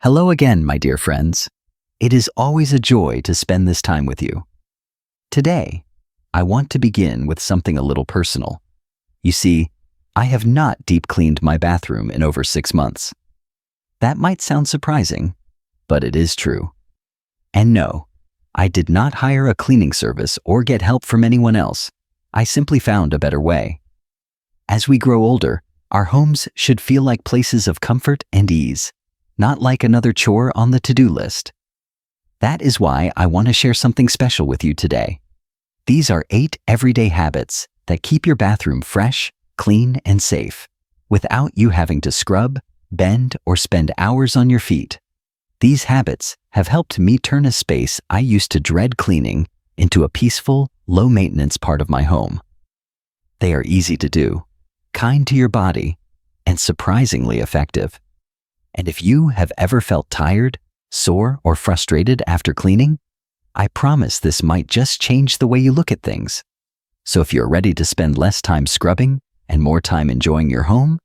Hello again, my dear friends. It is always a joy to spend this time with you. Today, I want to begin with something a little personal. You see, I have not deep cleaned my bathroom in over 6 months. That might sound surprising, but it is true. And no, I did not hire a cleaning service or get help from anyone else. I simply found a better way. As we grow older, our homes should feel like places of comfort and ease, not like another chore on the to-do list. That is why I want to share something special with you today. These are 8 everyday habits that keep your bathroom fresh, clean, and safe, without you having to scrub, bend, or spend hours on your feet. These habits have helped me turn a space I used to dread cleaning into a peaceful, low-maintenance part of my home. They are easy to do, kind to your body, and surprisingly effective. And if you have ever felt tired, sore, or frustrated after cleaning, I promise this might just change the way you look at things. So if you're ready to spend less time scrubbing and more time enjoying your home,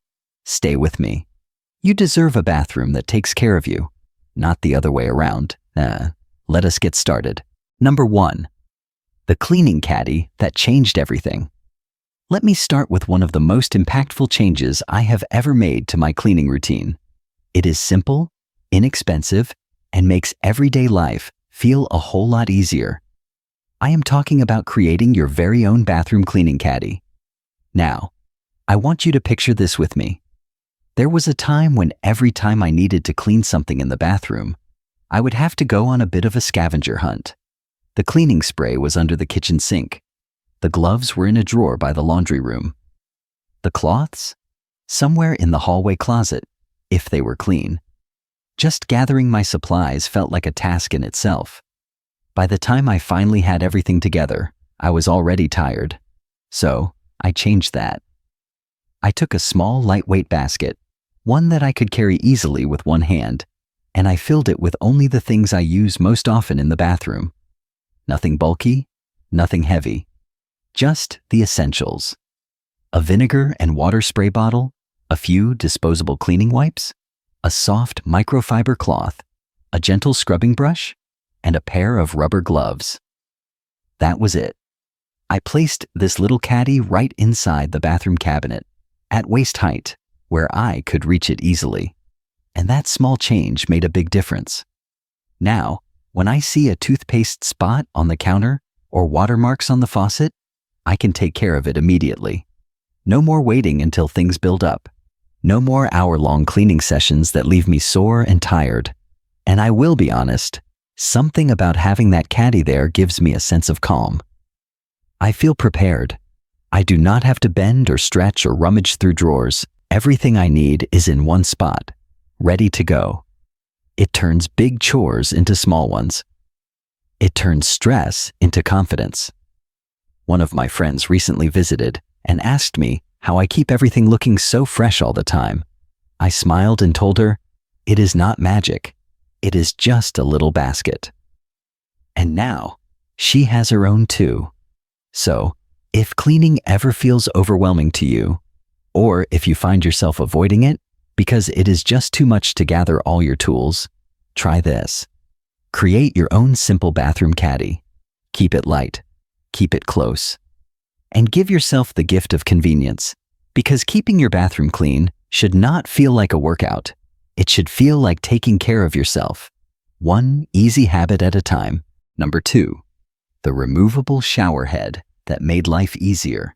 stay with me. You deserve a bathroom that takes care of you, not the other way around. Let us get started. Number 1. The cleaning caddy that changed everything. Let me start with one of the most impactful changes I have ever made to my cleaning routine. It is simple, inexpensive, and makes everyday life feel a whole lot easier. I am talking about creating your very own bathroom cleaning caddy. Now, I want you to picture this with me. There was a time when every time I needed to clean something in the bathroom, I would have to go on a bit of a scavenger hunt. The cleaning spray was under the kitchen sink. The gloves were in a drawer by the laundry room. The cloths? Somewhere in the hallway closet, if they were clean. Just gathering my supplies felt like a task in itself. By the time I finally had everything together, I was already tired. So, I changed that. I took a small, lightweight basket, one that I could carry easily with one hand, and I filled it with only the things I use most often in the bathroom. Nothing bulky, nothing heavy. Just the essentials. A vinegar and water spray bottle, a few disposable cleaning wipes, a soft microfiber cloth, a gentle scrubbing brush, and a pair of rubber gloves. That was it. I placed this little caddy right inside the bathroom cabinet, at waist height, where I could reach it easily. And that small change made a big difference. Now, when I see a toothpaste spot on the counter or watermarks on the faucet, I can take care of it immediately. No more waiting until things build up. No more hour-long cleaning sessions that leave me sore and tired. And I will be honest, something about having that caddy there gives me a sense of calm. I feel prepared. I do not have to bend or stretch or rummage through drawers. Everything I need is in one spot, ready to go. It turns big chores into small ones. It turns stress into confidence. One of my friends recently visited and asked me how I keep everything looking so fresh all the time. I smiled and told her, it is not magic. It is just a little basket. And now, she has her own too. So, if cleaning ever feels overwhelming to you, or if you find yourself avoiding it because it is just too much to gather all your tools, try this. Create your own simple bathroom caddy. Keep it light. Keep it close. And give yourself the gift of convenience, because keeping your bathroom clean should not feel like a workout. It should feel like taking care of yourself. One easy habit at a time. Number 2, the removable shower head that made life easier.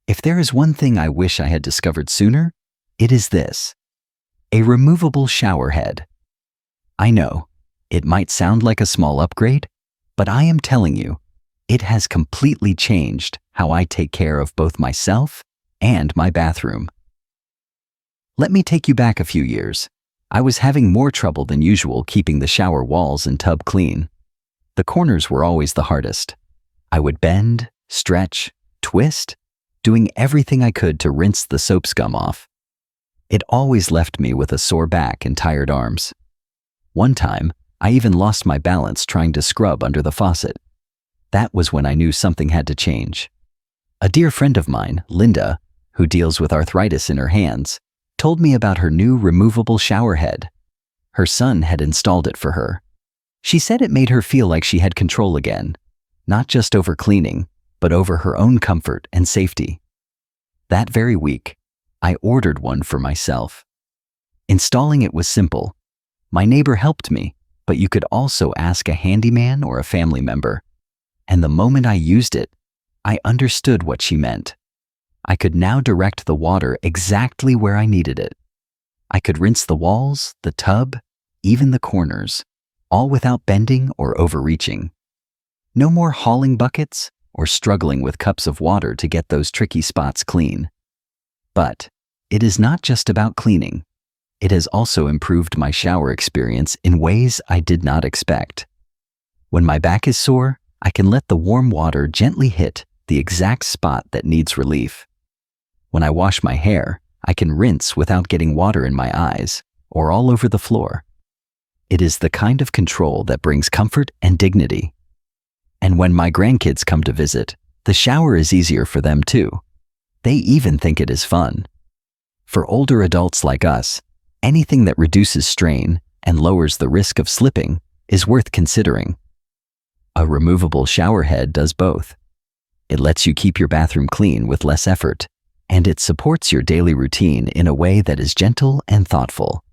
If there is one thing I wish I had discovered sooner, it is this. A removable shower head. I know, it might sound like a small upgrade, but I am telling you, it has completely changed how I take care of both myself and my bathroom. Let me take you back a few years. I was having more trouble than usual keeping the shower walls and tub clean. The corners were always the hardest. I would bend, stretch, twist, doing everything I could to rinse the soap scum off. It always left me with a sore back and tired arms. One time, I even lost my balance trying to scrub under the faucet. That was when I knew something had to change. A dear friend of mine, Linda, who deals with arthritis in her hands, told me about her new removable shower head. Her son had installed it for her. She said it made her feel like she had control again, not just over cleaning, but over her own comfort and safety. That very week, I ordered one for myself. Installing it was simple. My neighbor helped me, but you could also ask a handyman or a family member. And the moment I used it, I understood what she meant. I could now direct the water exactly where I needed it. I could rinse the walls, the tub, even the corners, all without bending or overreaching. No more hauling buckets or struggling with cups of water to get those tricky spots clean. But it is not just about cleaning. It has also improved my shower experience in ways I did not expect. When my back is sore, I can let the warm water gently hit the exact spot that needs relief. When I wash my hair, I can rinse without getting water in my eyes or all over the floor. It is the kind of control that brings comfort and dignity. And when my grandkids come to visit, the shower is easier for them too. They even think it is fun. For older adults like us, anything that reduces strain and lowers the risk of slipping is worth considering. A removable shower head does both. It lets you keep your bathroom clean with less effort, and it supports your daily routine in a way that is gentle and thoughtful.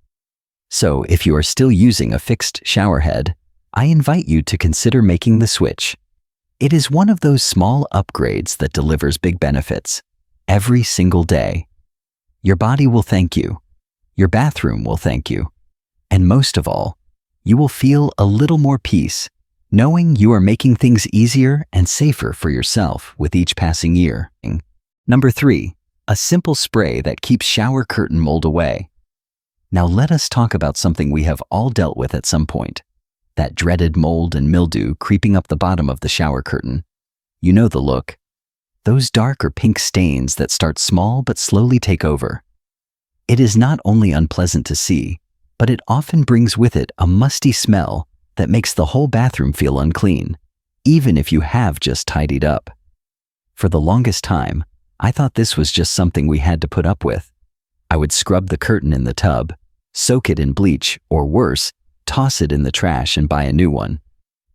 So if you are still using a fixed shower head, I invite you to consider making the switch. It is one of those small upgrades that delivers big benefits every single day. Your body will thank you. Your bathroom will thank you. And most of all, you will feel a little more peace, knowing you are making things easier and safer for yourself with each passing year. Number 3, a simple spray that keeps shower curtain mold away. Now let us talk about something we have all dealt with at some point. That dreaded mold and mildew creeping up the bottom of the shower curtain. You know the look. Those dark or pink stains that start small but slowly take over. It is not only unpleasant to see, but it often brings with it a musty smell that makes the whole bathroom feel unclean, even if you have just tidied up. For the longest time, I thought this was just something we had to put up with. I would scrub the curtain in the tub, soak it in bleach, or worse, toss it in the trash and buy a new one.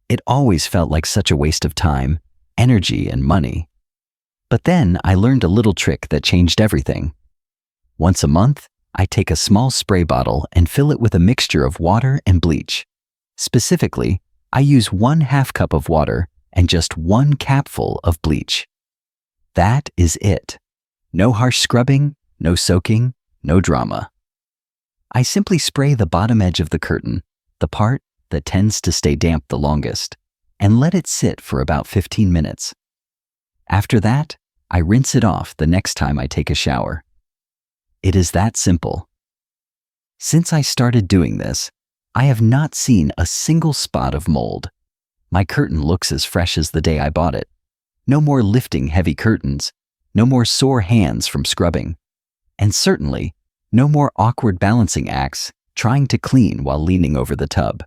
It always felt like such a waste of time, energy, and money. But then I learned a little trick that changed everything. Once a month, I take a small spray bottle and fill it with a mixture of water and bleach. Specifically, I use 1/2 cup of water and just 1 capful of bleach. That is it. No harsh scrubbing, no soaking, no drama. I simply spray the bottom edge of the curtain, the part that tends to stay damp the longest, and let it sit for about 15 minutes. After that, I rinse it off the next time I take a shower. It is that simple. Since I started doing this, I have not seen a single spot of mold. My curtain looks as fresh as the day I bought it. No more lifting heavy curtains, no more sore hands from scrubbing, and certainly no more awkward balancing acts trying to clean while leaning over the tub.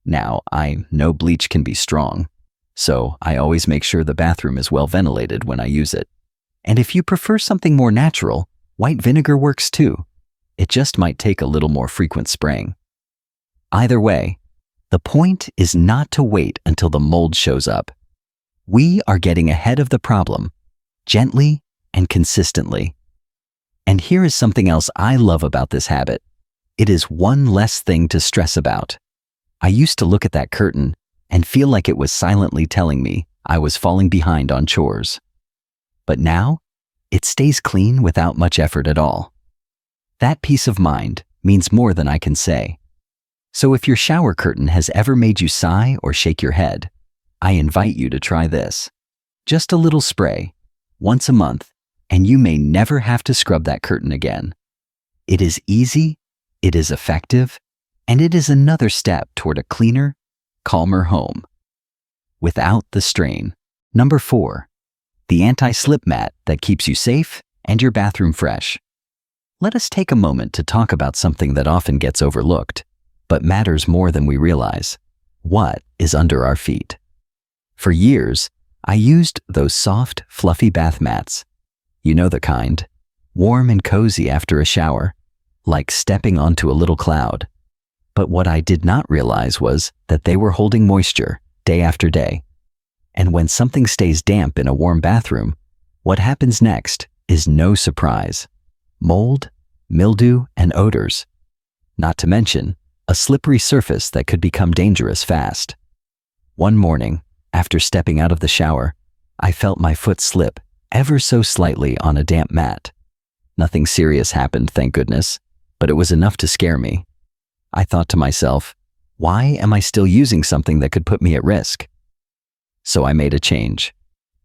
Now, I know bleach can be strong, so I always make sure the bathroom is well ventilated when I use it. And if you prefer something more natural, white vinegar works too. It just might take a little more frequent spraying. Either way, the point is not to wait until the mold shows up. We are getting ahead of the problem, gently and consistently. And here is something else I love about this habit. It is one less thing to stress about. I used to look at that curtain and feel like it was silently telling me I was falling behind on chores. But now, it stays clean without much effort at all. That peace of mind means more than I can say. So if your shower curtain has ever made you sigh or shake your head, I invite you to try this. Just a little spray, once a month, and you may never have to scrub that curtain again. It is easy, it is effective, and it is another step toward a cleaner, calmer home. Without the strain. Number 4, the anti-slip mat that keeps you safe and your bathroom fresh. Let us take a moment to talk about something that often gets overlooked, but matters more than we realize. What is under our feet? For years, I used those soft, fluffy bath mats. You know the kind. Warm and cozy after a shower, like stepping onto a little cloud. But what I did not realize was that they were holding moisture day after day. And when something stays damp in a warm bathroom, what happens next is no surprise. Mold, mildew, and odors. Not to mention a slippery surface that could become dangerous fast. One morning, after stepping out of the shower, I felt my foot slip ever so slightly on a damp mat. Nothing serious happened, thank goodness, but it was enough to scare me. I thought to myself, why am I still using something that could put me at risk? So I made a change.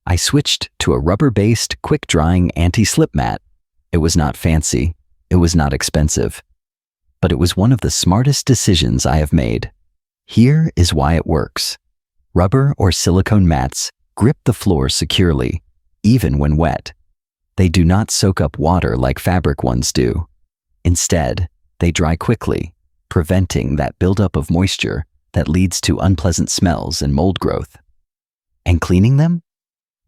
I switched to a rubber-based, quick-drying anti-slip mat. It was not fancy, it was not expensive, but it was one of the smartest decisions I have made. Here is why it works. Rubber or silicone mats grip the floor securely, even when wet. They do not soak up water like fabric ones do. Instead, they dry quickly, preventing that buildup of moisture that leads to unpleasant smells and mold growth. And cleaning them?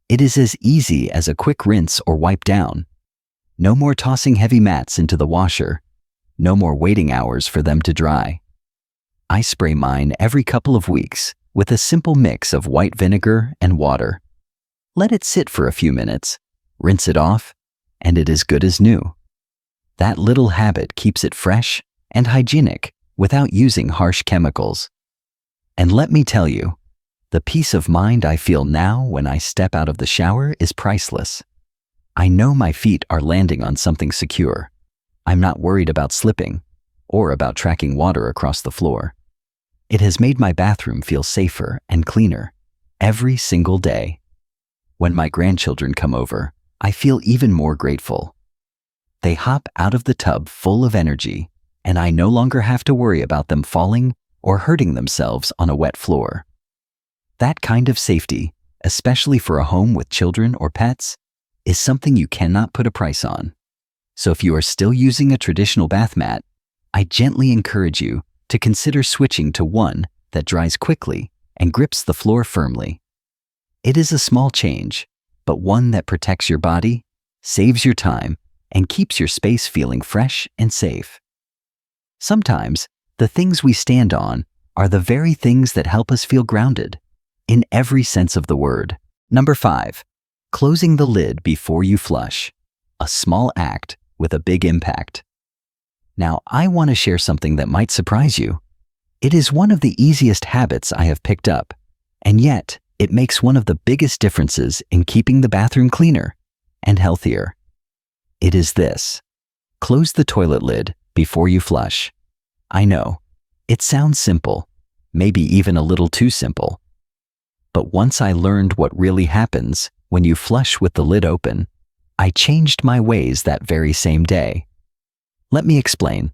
It is as easy as a quick rinse or wipe down. No more tossing heavy mats into the washer. No more waiting hours for them to dry. I spray mine every couple of weeks with a simple mix of white vinegar and water. Let it sit for a few minutes, rinse it off, and it is good as new. That little habit keeps it fresh and hygienic without using harsh chemicals. And let me tell you, the peace of mind I feel now when I step out of the shower is priceless. I know my feet are landing on something secure. I'm not worried about slipping or about tracking water across the floor. It has made my bathroom feel safer and cleaner every single day. When my grandchildren come over, I feel even more grateful. They hop out of the tub full of energy, and I no longer have to worry about them falling or hurting themselves on a wet floor. That kind of safety, especially for a home with children or pets, is something you cannot put a price on. So if you are still using a traditional bath mat, I gently encourage you to consider switching to one that dries quickly and grips the floor firmly. It is a small change, but one that protects your body, saves your time, and keeps your space feeling fresh and safe. Sometimes, the things we stand on are the very things that help us feel grounded, in every sense of the word. Number 5, closing the lid before you flush. A small act with a big impact. Now, I want to share something that might surprise you. It is one of the easiest habits I have picked up, and yet it makes one of the biggest differences in keeping the bathroom cleaner and healthier. It is this: close the toilet lid before you flush. I know, it sounds simple, maybe even a little too simple. But once I learned what really happens when you flush with the lid open, I changed my ways that very same day. Let me explain.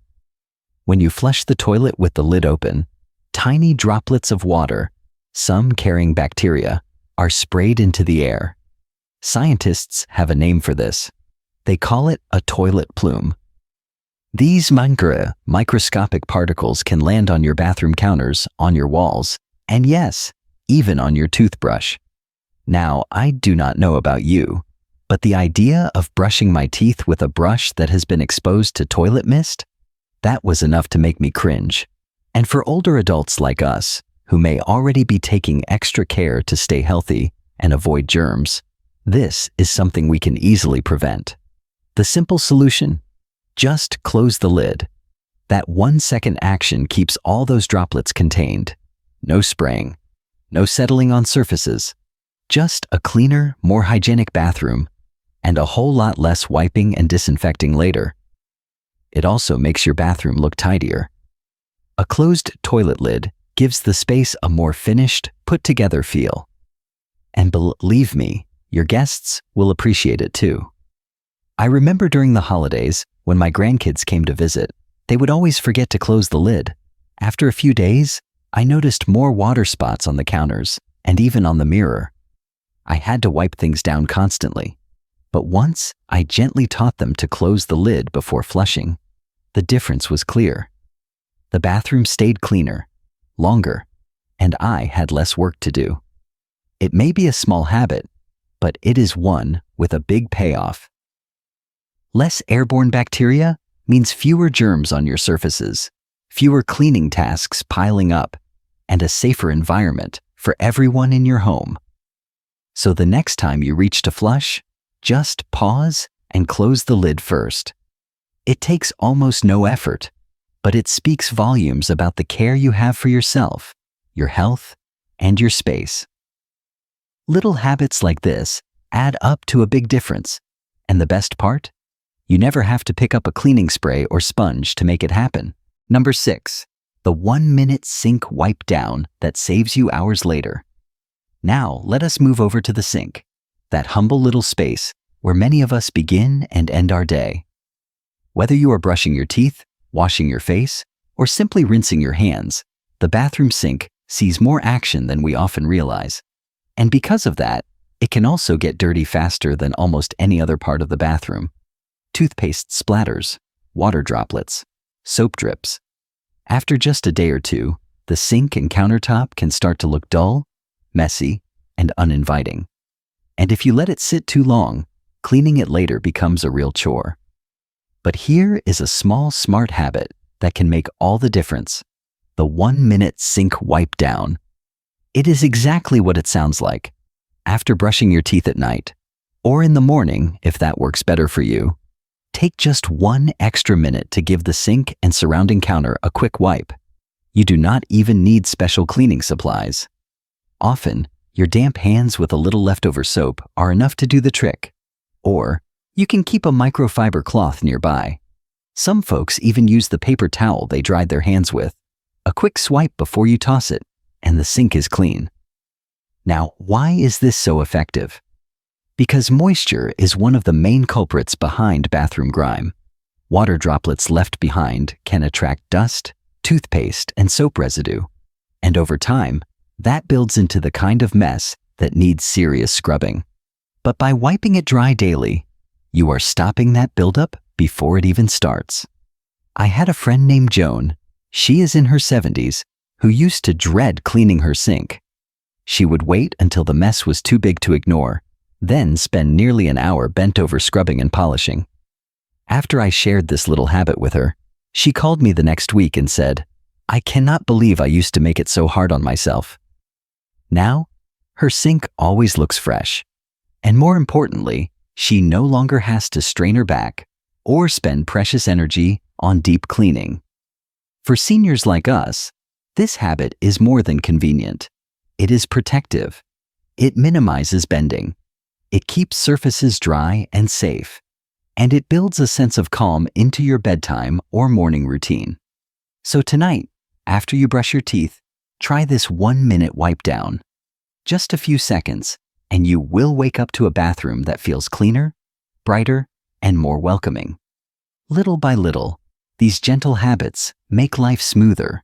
When you flush the toilet with the lid open, tiny droplets of water, some carrying bacteria, are sprayed into the air. Scientists have a name for this. They call it a toilet plume. These microscopic particles can land on your bathroom counters, on your walls, and yes, even on your toothbrush. Now, I do not know about you, but the idea of brushing my teeth with a brush that has been exposed to toilet mist, that was enough to make me cringe. And for older adults like us, who may already be taking extra care to stay healthy and avoid germs, this is something we can easily prevent. The simple solution: just close the lid. That 1-second action keeps all those droplets contained. No spraying, no settling on surfaces, just a cleaner, more hygienic bathroom, and a whole lot less wiping and disinfecting later. It also makes your bathroom look tidier. A closed toilet lid gives the space a more finished, put-together feel. And believe me, your guests will appreciate it too. I remember during the holidays, when my grandkids came to visit, they would always forget to close the lid. After a few days, I noticed more water spots on the counters and even on the mirror. I had to wipe things down constantly. But once I gently taught them to close the lid before flushing, the difference was clear. The bathroom stayed cleaner, longer, and I had less work to do. It may be a small habit, but it is one with a big payoff. Less airborne bacteria means fewer germs on your surfaces, fewer cleaning tasks piling up, and a safer environment for everyone in your home. So the next time you reach to flush, just pause and close the lid first. It takes almost no effort, but it speaks volumes about the care you have for yourself, your health, and your space. Little habits like this add up to a big difference. And the best part? You never have to pick up a cleaning spray or sponge to make it happen. Number 6, the 1-minute sink wipe down that saves you hours later. Now, let us move over to the sink, that humble little space where many of us begin and end our day. Whether you are brushing your teeth, washing your face, or simply rinsing your hands, the bathroom sink sees more action than we often realize. And because of that, it can also get dirty faster than almost any other part of the bathroom. Toothpaste splatters, water droplets, soap drips. After just a day or two, the sink and countertop can start to look dull, messy, and uninviting. And if you let it sit too long, cleaning it later becomes a real chore. But here is a small, smart habit that can make all the difference: the 1-minute sink wipe down. It is exactly what it sounds like. After brushing your teeth at night, or in the morning if that works better for you, take just 1 extra minute to give the sink and surrounding counter a quick wipe. You do not even need special cleaning supplies. Often, your damp hands with a little leftover soap are enough to do the trick. Or, you can keep a microfiber cloth nearby. Some folks even use the paper towel they dried their hands with. A quick swipe before you toss it, and the sink is clean. Now, why is this so effective? Because moisture is one of the main culprits behind bathroom grime. Water droplets left behind can attract dust, toothpaste, and soap residue. And over time, that builds into the kind of mess that needs serious scrubbing. But by wiping it dry daily, you are stopping that buildup before it even starts. I had a friend named Joan, she is in her 70s, who used to dread cleaning her sink. She would wait until the mess was too big to ignore, then spend nearly an hour bent over scrubbing and polishing. After I shared this little habit with her, she called me the next week and said, "I cannot believe I used to make it so hard on myself." Now, her sink always looks fresh. And more importantly, she no longer has to strain her back or spend precious energy on deep cleaning. For seniors like us, this habit is more than convenient. It is protective. It minimizes bending. It keeps surfaces dry and safe. And it builds a sense of calm into your bedtime or morning routine. So tonight, after you brush your teeth, try this 1-minute wipe down. Just a few seconds, and you will wake up to a bathroom that feels cleaner, brighter, and more welcoming. Little by little, these gentle habits make life smoother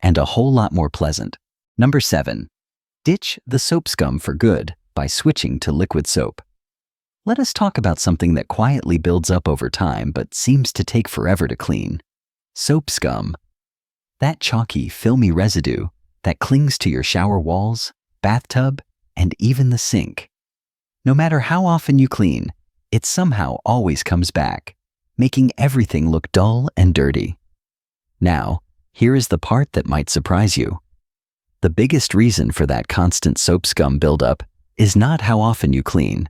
and a whole lot more pleasant. Number 7, ditch the soap scum for good by switching to liquid soap. Let us talk about something that quietly builds up over time but seems to take forever to clean. Soap scum. That chalky, filmy residue that clings to your shower walls, bathtub, and even the sink. No matter how often you clean, it somehow always comes back, making everything look dull and dirty. Now, here is the part that might surprise you. The biggest reason for that constant soap scum buildup is not how often you clean.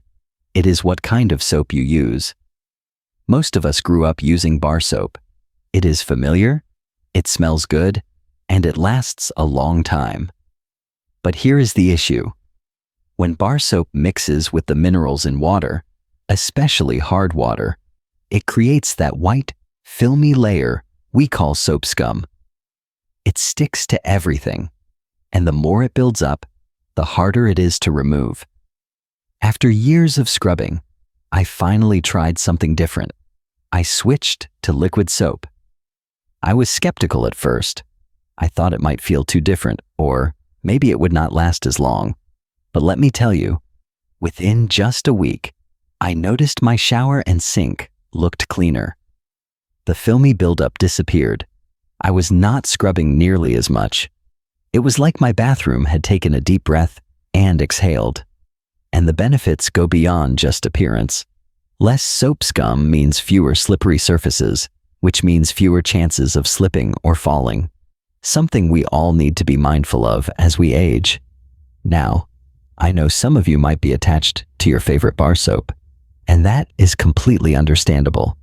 It is what kind of soap you use. Most of us grew up using bar soap. It is familiar, it smells good, and it lasts a long time. But here is the issue. When bar soap mixes with the minerals in water, especially hard water, it creates that white, filmy layer we call soap scum. It sticks to everything, and the more it builds up, the harder it is to remove. After years of scrubbing, I finally tried something different. I switched to liquid soap. I was skeptical at first. I thought it might feel too different, or maybe it would not last as long. But let me tell you, within just a week, I noticed my shower and sink looked cleaner. The filmy buildup disappeared. I was not scrubbing nearly as much. It was like my bathroom had taken a deep breath and exhaled. And the benefits go beyond just appearance. Less soap scum means fewer slippery surfaces, which means fewer chances of slipping or falling, something we all need to be mindful of as we age. Now, I know some of you might be attached to your favorite bar soap, and that is completely understandable.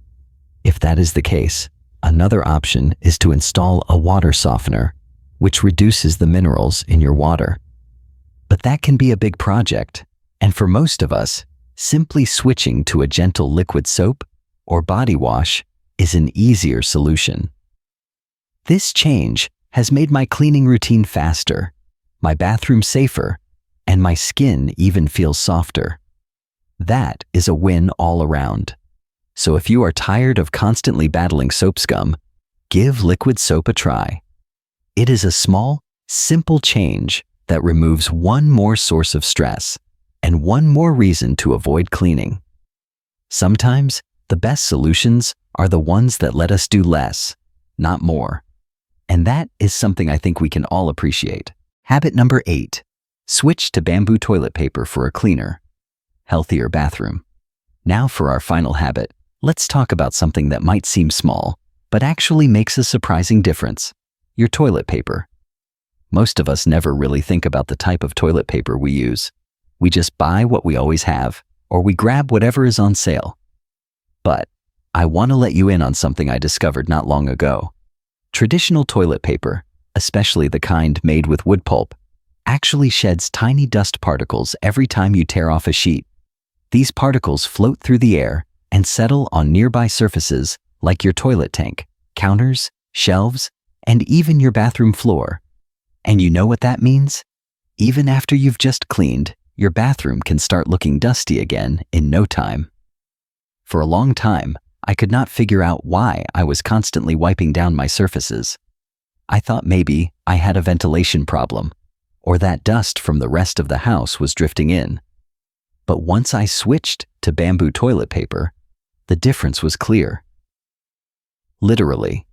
If that is the case, another option is to install a water softener, which reduces the minerals in your water. But that can be a big project, and for most of us, simply switching to a gentle liquid soap or body wash is an easier solution. This change has made my cleaning routine faster, my bathroom safer, and my skin even feels softer. That is a win all around. So if you are tired of constantly battling soap scum, give liquid soap a try. It is a small, simple change that removes one more source of stress and one more reason to avoid cleaning. Sometimes, the best solutions are the ones that let us do less, not more. And that is something I think we can all appreciate. Habit number 8. Switch to bamboo toilet paper for a cleaner, healthier bathroom. Now for our final habit, let's talk about something that might seem small, but actually makes a surprising difference: your toilet paper. Most of us never really think about the type of toilet paper we use. We just buy what we always have, or we grab whatever is on sale. But I want to let you in on something I discovered not long ago. Traditional toilet paper, especially the kind made with wood pulp, actually sheds tiny dust particles every time you tear off a sheet. These particles float through the air and settle on nearby surfaces like your toilet tank, counters, shelves, and even your bathroom floor. And you know what that means? Even after you've just cleaned, your bathroom can start looking dusty again in no time. For a long time, I could not figure out why I was constantly wiping down my surfaces. I thought maybe I had a ventilation problem, or that dust from the rest of the house was drifting in. But once I switched to bamboo toilet paper, the difference was clear. Literally,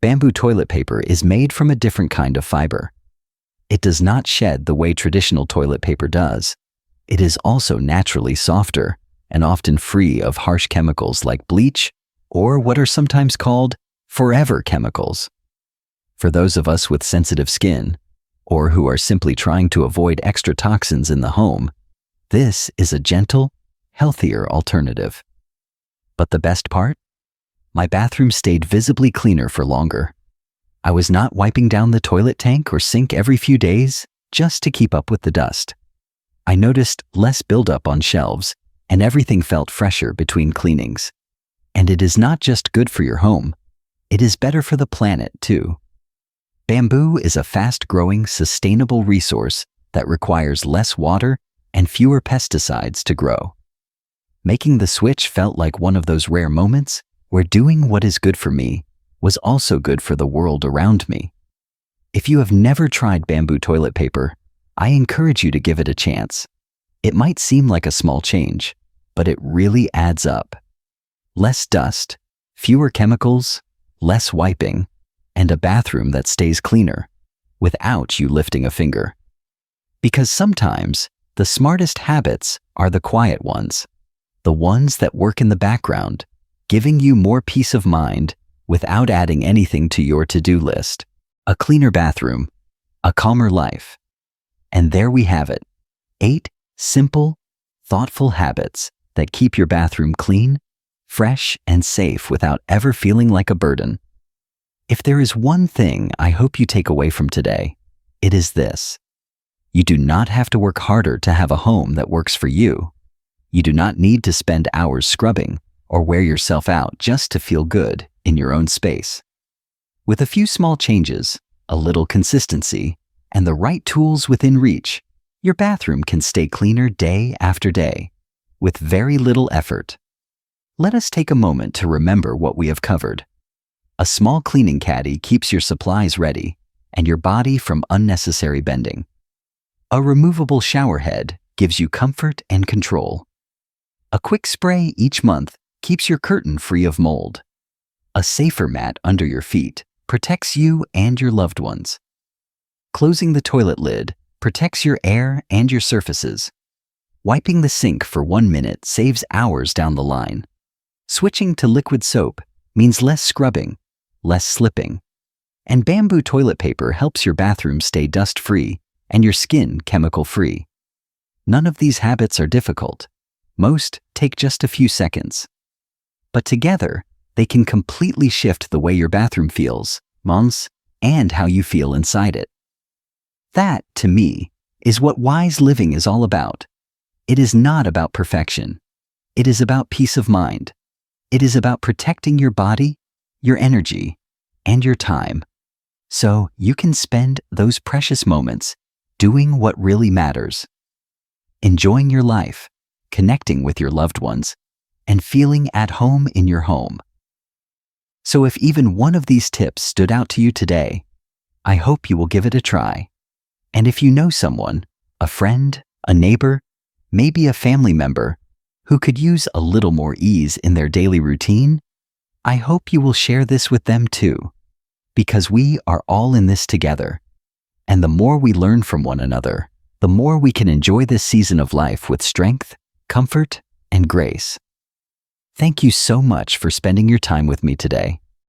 bamboo toilet paper is made from a different kind of fiber. It does not shed the way traditional toilet paper does. It is also naturally softer and often free of harsh chemicals like bleach or what are sometimes called forever chemicals. For those of us with sensitive skin, or who are simply trying to avoid extra toxins in the home, this is a gentle, healthier alternative. But the best part? My bathroom stayed visibly cleaner for longer. I was not wiping down the toilet tank or sink every few days just to keep up with the dust. I noticed less buildup on shelves, and everything felt fresher between cleanings. And it is not just good for your home, it is better for the planet too. Bamboo is a fast-growing, sustainable resource that requires less water and fewer pesticides to grow. Making the switch felt like one of those rare moments where doing what is good for me was also good for the world around me. If you have never tried bamboo toilet paper, I encourage you to give it a chance. It might seem like a small change, but it really adds up. Less dust, fewer chemicals, less wiping, and a bathroom that stays cleaner without you lifting a finger. Because sometimes the smartest habits are the quiet ones, the ones that work in the background, giving you more peace of mind without adding anything to your to-do list. A cleaner bathroom, a calmer life. And there we have it. 8 simple, thoughtful habits that keep your bathroom clean, fresh, and safe without ever feeling like a burden. If there is one thing I hope you take away from today, it is this. You do not have to work harder to have a home that works for you. You do not need to spend hours scrubbing or wear yourself out just to feel good in your own space. With a few small changes, a little consistency, and the right tools within reach, your bathroom can stay cleaner day after day, with very little effort. Let us take a moment to remember what we have covered. A small cleaning caddy keeps your supplies ready and your body from unnecessary bending. A removable shower head gives you comfort and control. A quick spray each month keeps your curtain free of mold. A safer mat under your feet protects you and your loved ones. Closing the toilet lid protects your air and your surfaces. Wiping the sink for 1 minute saves hours down the line. Switching to liquid soap means less scrubbing, less slipping. And bamboo toilet paper helps your bathroom stay dust-free and your skin chemical-free. None of these habits are difficult. Most take just a few seconds. But together, they can completely shift the way your bathroom feels, months, and how you feel inside it. That, to me, is what wise living is all about. It is not about perfection. It is about peace of mind. It is about protecting your body, your energy, and your time, so you can spend those precious moments doing what really matters, enjoying your life, connecting with your loved ones, and feeling at home in your home. So if even one of these tips stood out to you today, I hope you will give it a try. And if you know someone, a friend, a neighbor, maybe a family member, who could use a little more ease in their daily routine, I hope you will share this with them too, because we are all in this together. And the more we learn from one another, the more we can enjoy this season of life with strength, comfort, and grace. Thank you so much for spending your time with me today.